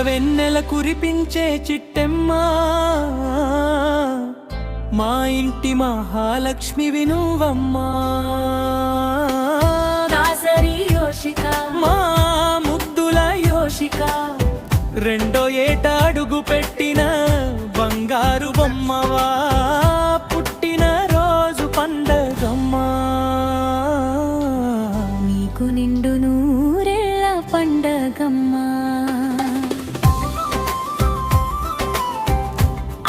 వెన్నెల కురిపించే చిట్టెమ్మా, మా ఇంటి మహాలక్ష్మి వినువమ్మా. దాసరి యోషిక, మా ముద్దుల యోషిక, రెండో ఏట అడుగు పెట్టిన బంగారు బొమ్మవా, పుట్టిన రోజు పండగమ్మా. నీకు నిండు నూరేళ్ళ పండగమ్మా.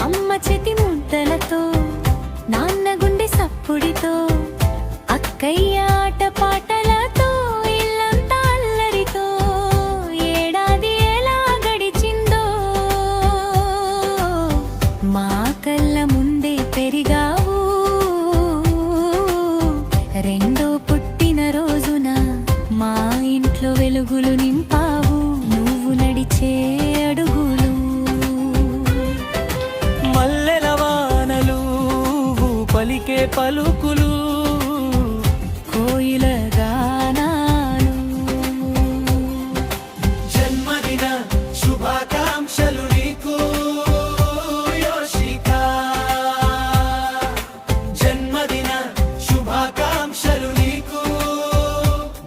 అమ్మ చేతి ముద్దలతో, నాన్న గుండె సప్పుడితో, అక్కయ్య ఆట పాటలతో, ఇల్లంతా అల్లరితో ఏడాది ఎలా గడిచిందో. మా కళ్ళ ముందే పెరిగావు, రెండో పుట్టిన రోజున మా ఇంట్లో వెలుగులు నింపావు. నువ్వు నడిచే అడుగులు మల్లెల వానలు, పలికే పలుకులు, కోయిల గానాలు. జన్మదిన శుభాకాంక్షలు నీకు యోషిక, జన్మదిన శుభాకాంక్షలు నీకు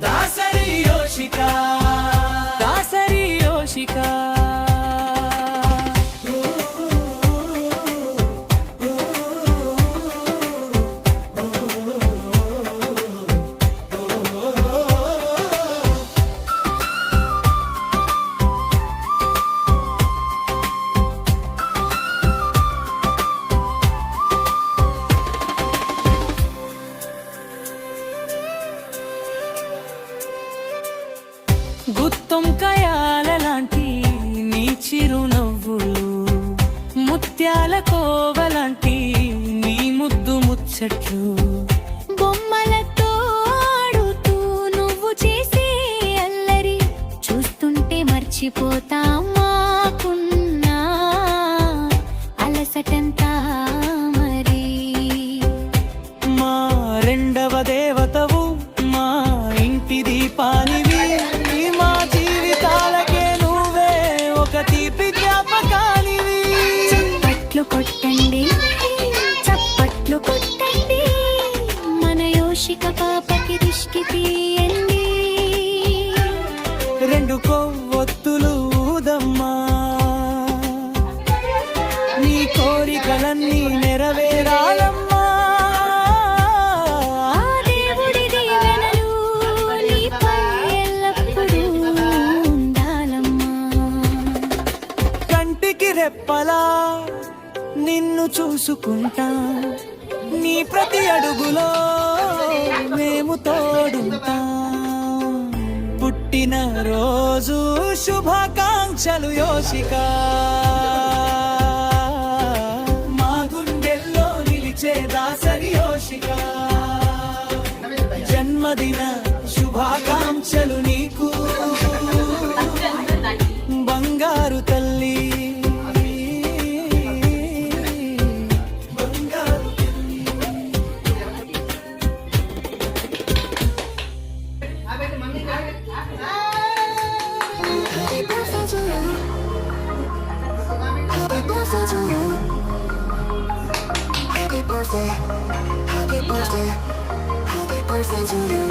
దాసరి యోషిక, దాసరి యోషిక. గుత్తొంకాయాల లాంటి నీ చిరునవ్వులు, ముత్యాల కోవలాంటి నీ ముద్దు ముచ్చట్లు, బొమ్మలతో ఆడుతూ నువ్వు చేసే అల్లరి చూస్తుంటే మర్చిపోతాం మాకున్నా అలసటంతా. మరి మా రెండవ దేవతవు, మా ఇంటి దీపానివి, మా జీవితాలకే నువ్వే ఒక తీపి జ్ఞాపకానివి. చప్పట్లు కొట్టండి, చప్పట్లు కొట్టండి, మన యోషిక పాపకి దిష్టి తీయండి. రెండు కొవ్వొత్తులు ఊదమ్మా, నీ కోరికలన్నీ నెరవేరాలమ్మా. ఆ దేవుడి దీవెనలు నీపై ఎల్లప్పుడూ ఉండాలమ్మా. కంటికి రెప్పలా నిన్ను చూసుకుంటా, నీ ప్రతి అడుగులో మేము తోడుంటా. పుట్టిన రోజు శుభాకాంక్షలు యోషిక, మా గుండెల్లో నిలిచే దాసరి యోషిక. జన్మదిన శుభాకాంక్షలు నీకు బంగారు తల్లి. Happy birthday, happy birthday, happy birthday to you.